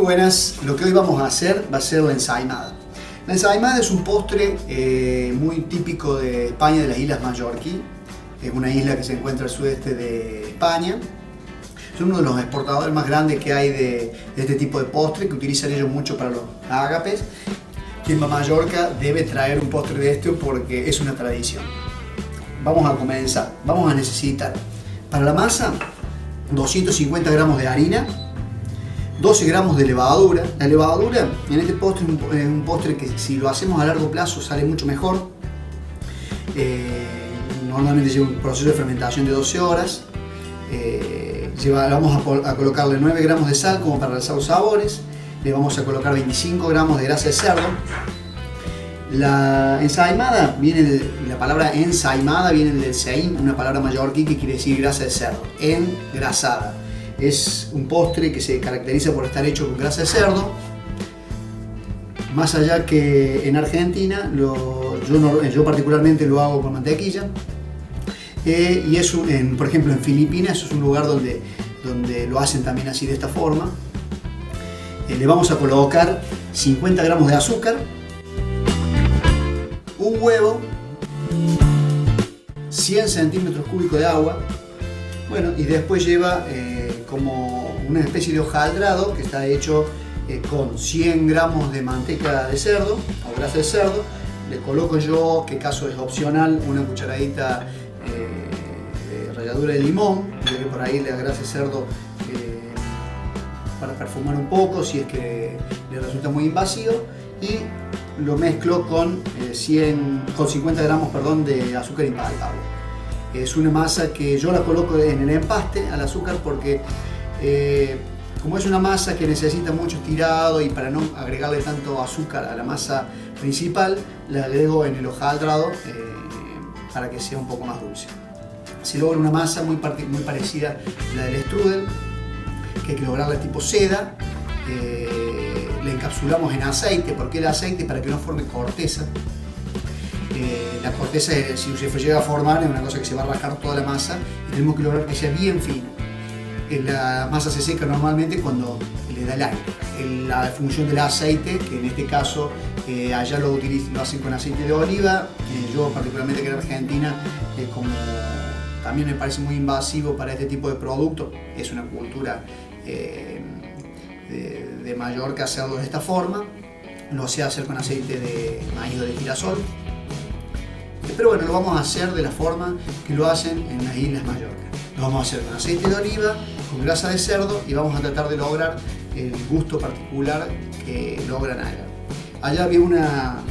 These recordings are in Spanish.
Muy buenas, lo que hoy vamos a hacer va a ser la ensaimada. La ensaimada es un postre muy típico de España, de las Islas Mallorquí. Es una isla que se encuentra al sudeste de España. Son uno de los exportadores más grandes que hay de este tipo de postre, que utilizan ellos mucho para los ágapes. Quien va a Mallorca debe traer un postre de este porque es una tradición. Vamos a comenzar. Vamos a necesitar para la masa 250 gramos de harina, 12 gramos de levadura. La levadura en este postre es un postre que si lo hacemos a largo plazo sale mucho mejor. Normalmente lleva un proceso de fermentación de 12 horas. Vamos a colocarle 9 gramos de sal como para realzar los sabores. Le vamos a colocar 25 gramos de grasa de cerdo. La ensaimada la palabra ensaimada viene del seim, una palabra mallorquí que quiere decir grasa de cerdo, engrasada. Es un postre que se caracteriza por estar hecho con grasa de cerdo. Más allá que en Argentina, yo particularmente lo hago con mantequilla. Y por ejemplo en Filipinas es un lugar donde lo hacen también así, de esta forma. Le vamos a colocar 50 gramos de azúcar, un huevo, 100 centímetros cúbicos de agua. Bueno, y después lleva como una especie de hojaldrado que está hecho con 100 gramos de manteca de cerdo o grasa de cerdo. Le coloco yo, que caso es opcional, una cucharadita de ralladura de limón, ya que por ahí la grasa de cerdo para perfumar un poco si es que le resulta muy invasivo, y lo mezclo con 50 gramos de azúcar impalpable. Es una masa que yo la coloco en el empaste al azúcar porque como es una masa que necesita mucho estirado, y para no agregarle tanto azúcar a la masa principal, la agrego en el hojaldrado para que sea un poco más dulce. Se logra una masa muy parecida a la del strudel, que hay que lograrla tipo seda. Le encapsulamos en aceite. ¿Por qué el aceite? Para que no forme corteza. La corteza, si se llega a formar, es una cosa que se va a rascar toda la masa, y tenemos que lograr que sea bien fina. La masa se seca normalmente cuando le da el aire. La función del aceite, que en este caso allá lo hacen con aceite de oliva, yo particularmente que en Argentina, como también me parece muy invasivo para este tipo de productos, es una cultura de Mallorca hacerlo de esta forma. Lo sé hacer con aceite de maíz o de girasol, pero bueno, lo vamos a hacer de la forma que lo hacen en las Islas Mallorca. Lo vamos a hacer con aceite de oliva, con grasa de cerdo, y vamos a tratar de lograr el gusto particular que logran allá. Allá había una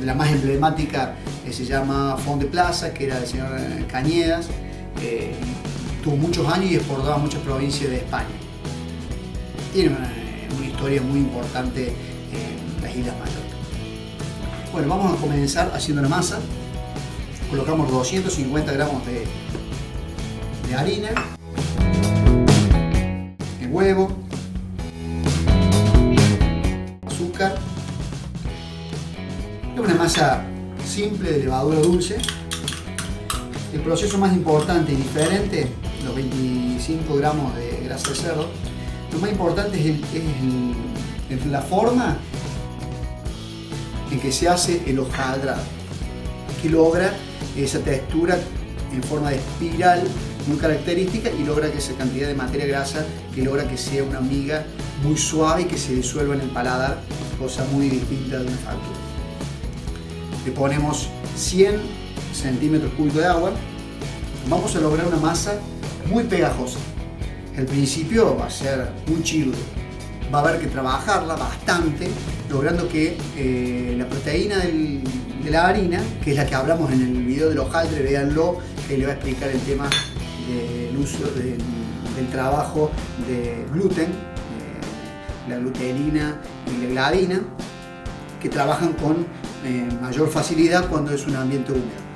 de las más emblemáticas que se llama Font de Plaza, que era del señor Cañedas. Tuvo muchos años y exportaba a muchas provincias de España. Tiene una historia muy importante en las Islas Mallorca. Bueno, vamos a comenzar haciendo la masa. Colocamos 250 gramos de harina, el huevo, azúcar. Es una masa simple de levadura dulce. El proceso más importante y diferente, los 25 gramos de grasa de cerdo, lo más importante es la forma en que se hace el hojaldrado, que logra esa textura en forma de espiral muy característica, y logra que esa cantidad de materia grasa, que logra que sea una miga muy suave y que se disuelva en el paladar, cosa muy distinta de una factura. Le ponemos 100 centímetros cúbicos de agua. Vamos a lograr una masa muy pegajosa. Al principio va a ser muy chirlo, va a haber que trabajarla bastante, logrando que la proteína de la harina, que es la que hablamos en el video del hojaldre, véanlo, que le va a explicar el tema del uso del trabajo de gluten, la glutenina y la gliadina, que trabajan con mayor facilidad cuando es un ambiente húmedo.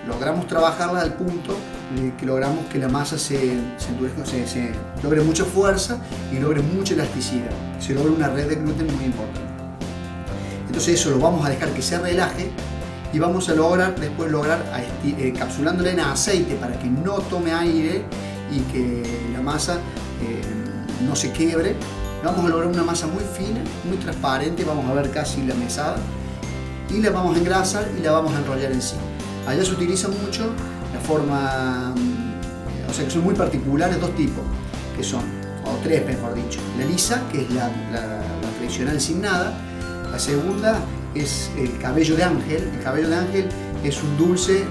Logramos trabajarla al punto de que logramos que la masa se endurezca, se logre mucha fuerza y logre mucha elasticidad. Se logra una red de gluten muy importante. Entonces eso lo vamos a dejar que se relaje, y vamos a después lograr encapsulándola en aceite para que no tome aire y que la masa no se quiebre. Vamos a lograr una masa muy fina, muy transparente, vamos a ver casi la mesada, y la vamos a engrasar y la vamos a enrollar en sí. Allá se utiliza mucho la forma, o sea que son muy particulares, dos tipos, que son, o tres mejor dicho. La lisa, que es la tradicional sin nada. La segunda es el cabello de ángel. El cabello de ángel es un dulce,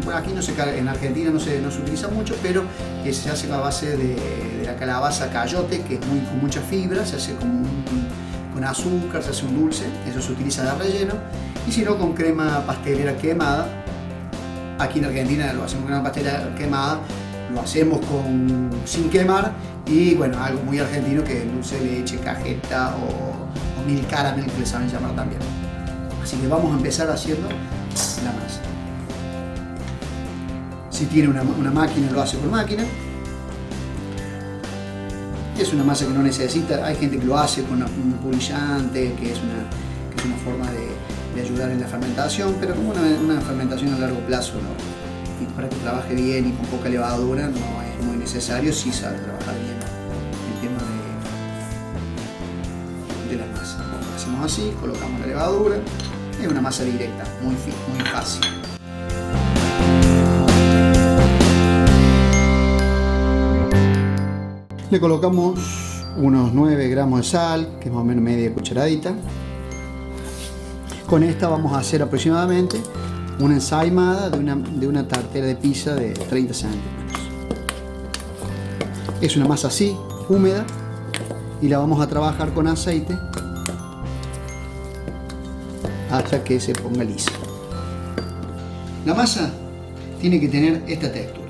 bueno, aquí no se, en Argentina no se utiliza mucho, pero se hace a base de la calabaza cayote, que es con mucha fibra, se hace con azúcar, se hace un dulce, eso se utiliza de relleno, y si no con crema pastelera quemada. Aquí en Argentina lo hacemos con crema pastelera quemada, lo hacemos sin quemar, y bueno, algo muy argentino que es el dulce de leche, cajeta o mil caramel, que le saben llamar también. Así que vamos a empezar haciendo la masa. Si tiene una máquina, lo hace por máquina. Es una masa que no necesita, hay gente que lo hace con un pulillante, que es una forma de ayudar en la fermentación, pero como una fermentación a largo plazo, ¿no? Y para que trabaje bien y con poca levadura no es muy necesario, sí sabe trabajar bien el tema de la masa. Lo hacemos así, colocamos la levadura, es una masa directa, muy fácil. Le colocamos unos 9 gramos de sal, que es más o menos media cucharadita. Con esta vamos a hacer aproximadamente una ensaimada de una tartera de pizza de 30 centímetros. Es una masa así, húmeda, y la vamos a trabajar con aceite hasta que se ponga lisa. La masa tiene que tener esta textura.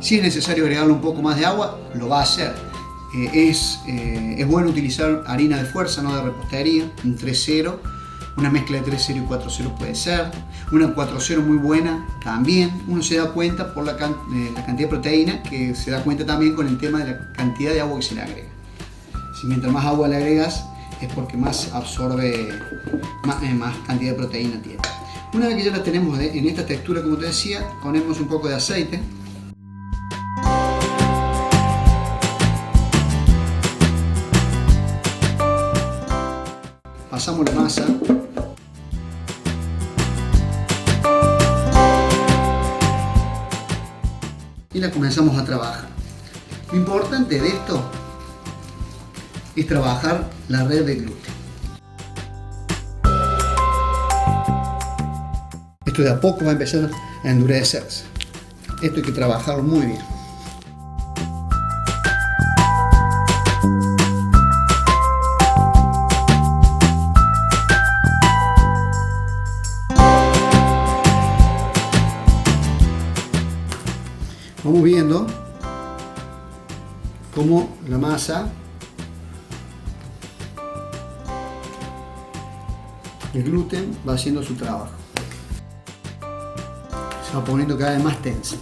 Si es necesario agregarle un poco más de agua, lo va a hacer. Es bueno utilizar harina de fuerza, no de repostería, un 3-0, una mezcla de 3-0 y 4-0 puede ser, una 4-0 muy buena también. Uno se da cuenta por la cantidad de proteína, que se da cuenta también con el tema de la cantidad de agua que se le agrega. Si mientras más agua le agregas, es porque más absorbe, más cantidad de proteína tiene. Una vez que ya la tenemos en esta textura, como te decía, ponemos un poco de aceite. Pasamos la masa y la comenzamos a trabajar. Lo importante de esto es trabajar la red de gluten. Esto de a poco va a empezar a endurecerse. Esto hay que trabajarlo muy bien. Vamos viendo cómo la masa, el gluten, va haciendo su trabajo. Se va poniendo cada vez más tensa.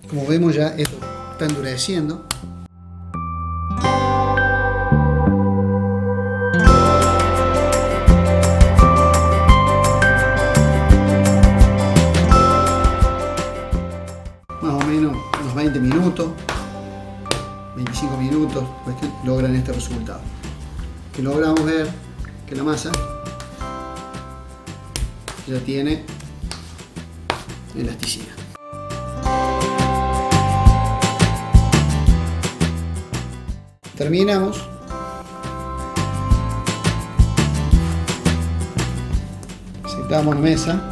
Como vemos, ya esto está endureciendo. Más o menos unos 20 minutos, 25 minutos, pues que logran este resultado. Que logramos ver que la masa ya tiene elasticidad. Terminamos. Sentamos la mesa.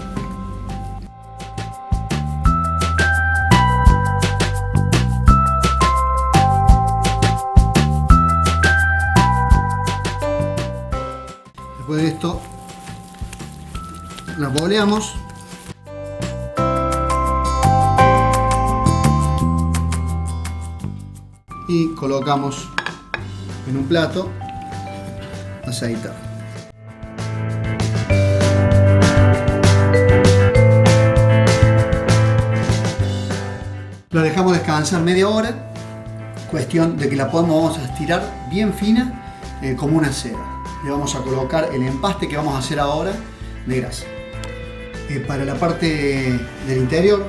Después de esto, la boleamos. Y colocamos en un plato aceitado. La dejamos descansar media hora, cuestión de que la podamos estirar bien fina, como una cera. Le vamos a colocar el empaste que vamos a hacer ahora de grasa. Para la parte del interior,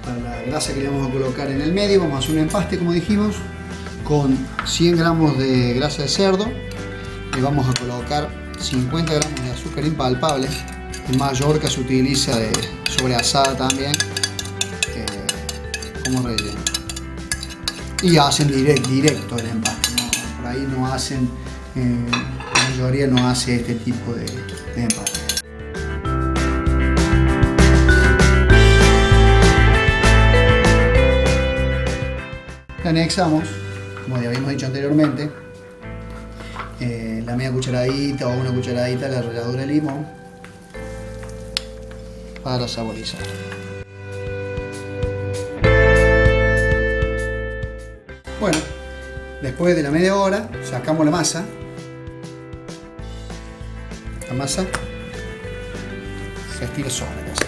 para la grasa que le vamos a colocar en el medio, vamos a hacer un empaste, como dijimos, con 100 gramos de grasa de cerdo. Le vamos a colocar 50 gramos de azúcar impalpable. En Mallorca se utiliza de sobreasada también como relleno. Y hacen directo el empaste, ¿no? Por ahí no hacen, la mayoría no hace este tipo de empaste. Le anexamos, como ya habíamos dicho anteriormente, la media cucharadita o una cucharadita de la ralladura de limón para saborizar. Bueno, después de la media hora sacamos la masa. La masa se estira sola casi.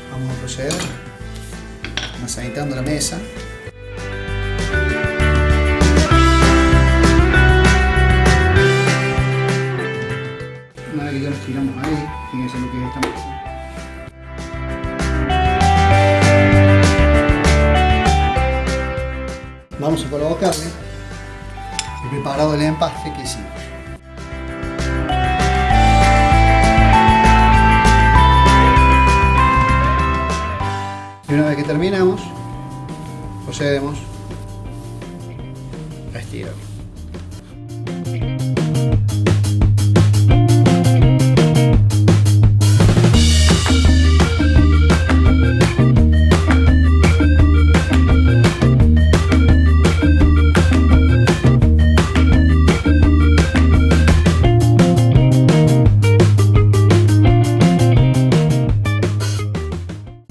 Vamos a proceder masagitando la mesa. Una vez que ya lo estiramos ahí, fíjense lo que es esta masa. Vamos a colocarle el preparado del empaste que hicimos. Y una vez que terminamos, procedemos a estirar.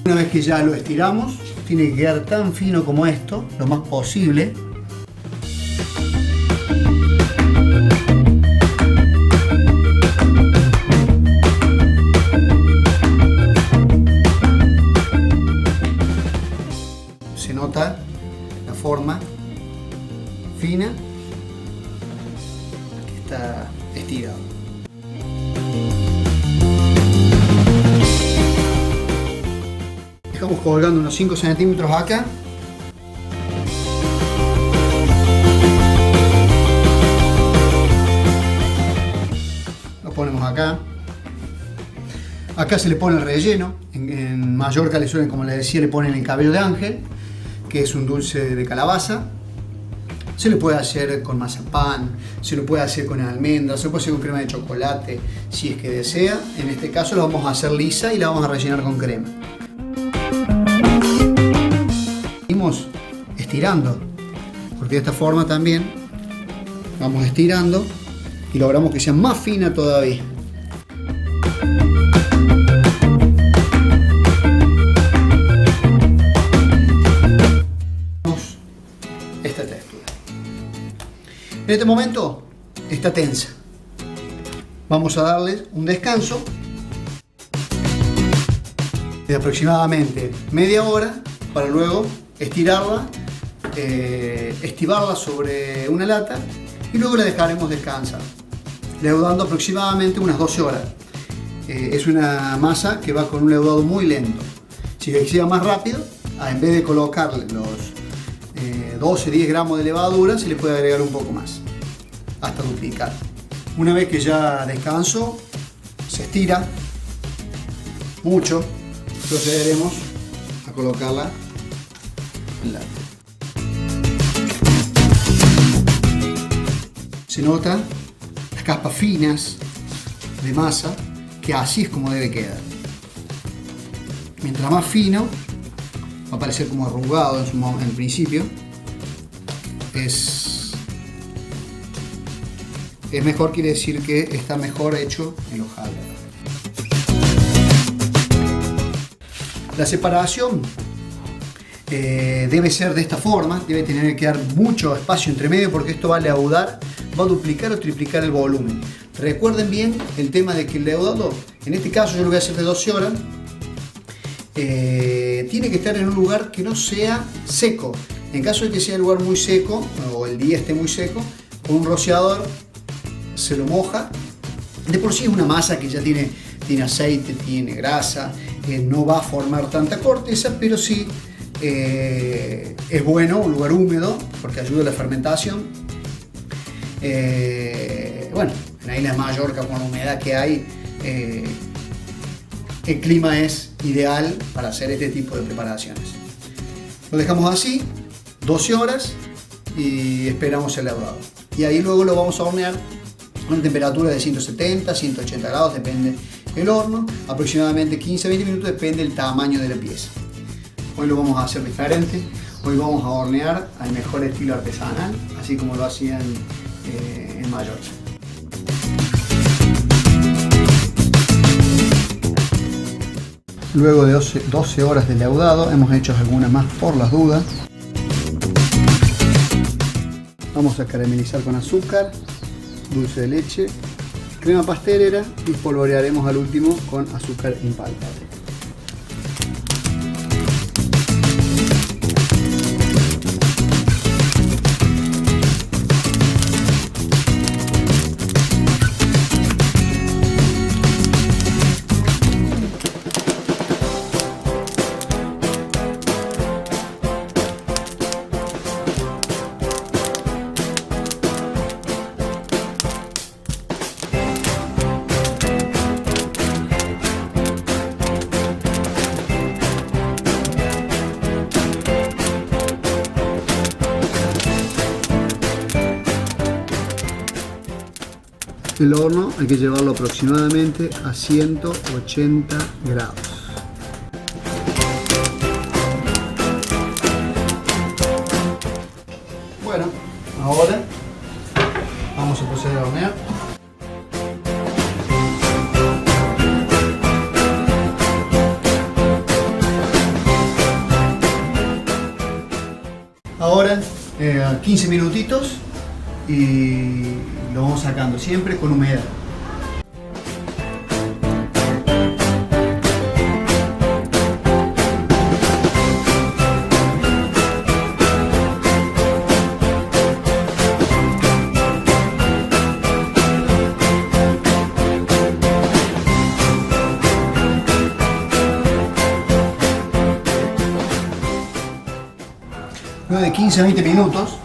Una vez que ya lo estiramos, tiene que quedar tan fino como esto, lo más posible. Se nota la forma fina que está estirado. Dejamos colgando unos 5 centímetros acá. Lo ponemos acá. Acá se le pone el relleno. En Mallorca le suelen, como les decía, le ponen el cabello de ángel, que es un dulce de calabaza. Se le puede hacer con mazapán, se lo puede hacer con almendras, se lo puede hacer con crema de chocolate, si es que desea. En este caso lo vamos a hacer lisa y la vamos a rellenar con crema. Seguimos estirando, porque de esta forma también vamos estirando y logramos que sea más fina todavía. Esta textura. En este momento está tensa. Vamos a darles un descanso de aproximadamente media hora para luego estirarla, estibarla sobre una lata y luego la dejaremos descansar, leudando aproximadamente unas 12 horas. Es una masa que va con un leudado muy lento. Si quisiera más rápido, en vez de colocarle los 12-10 gramos de levadura, se le puede agregar un poco más, hasta duplicar. Una vez que ya descansó, se estira mucho, procederemos a colocarla en la... Se nota las capas finas de masa, que así es como debe quedar. Mientras más fino, va a parecer como arrugado en el principio. Es mejor, quiere decir que está mejor hecho el hojaldre. La separación debe ser de esta forma, debe tener que dar mucho espacio entre medio, porque esto va a leudar, va a duplicar o triplicar el volumen. Recuerden bien el tema de que el leudado, en este caso yo lo voy a hacer de 12 horas, tiene que estar en un lugar que no sea seco. En caso de que sea el lugar muy seco o el día esté muy seco, con un rociador se lo moja De por sí es una masa que ya tiene aceite, tiene grasa, no va a formar tanta corteza, pero sí es bueno un lugar húmedo porque ayuda a la fermentación. Bueno, en la isla de Mallorca, con la humedad que hay, el clima es ideal para hacer este tipo de preparaciones. Lo dejamos así 12 horas y esperamos el leudado. Y ahí luego lo vamos a hornear a una temperatura de 170, 180 grados, depende del horno, aproximadamente 15-20 minutos, depende del tamaño de la pieza. Hoy lo vamos a hacer diferente, hoy vamos a hornear al mejor estilo artesanal, así como lo hacían en Mallorca. Luego de 12 horas de leudado, hemos hecho algunas más por las dudas. Vamos a caramelizar con azúcar, dulce de leche, crema pastelera y polvorearemos al último con azúcar impalpable. El horno hay que llevarlo aproximadamente a 180 grados. Bueno, ahora vamos a proceder a hornear. Ahora 15 minutitos y lo vamos sacando siempre con humedad. Luego de 15 a 20 minutos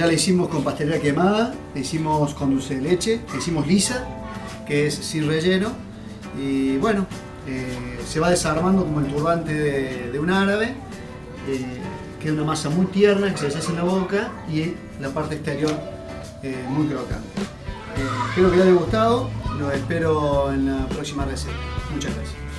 ya la hicimos con pastelera quemada, la hicimos con dulce de leche, la hicimos lisa, que es sin relleno, y bueno, se va desarmando como el turbante de un árabe, queda una masa muy tierna que se deshace en la boca y la parte exterior muy crocante. Espero que les haya gustado, los espero en la próxima receta. Muchas gracias.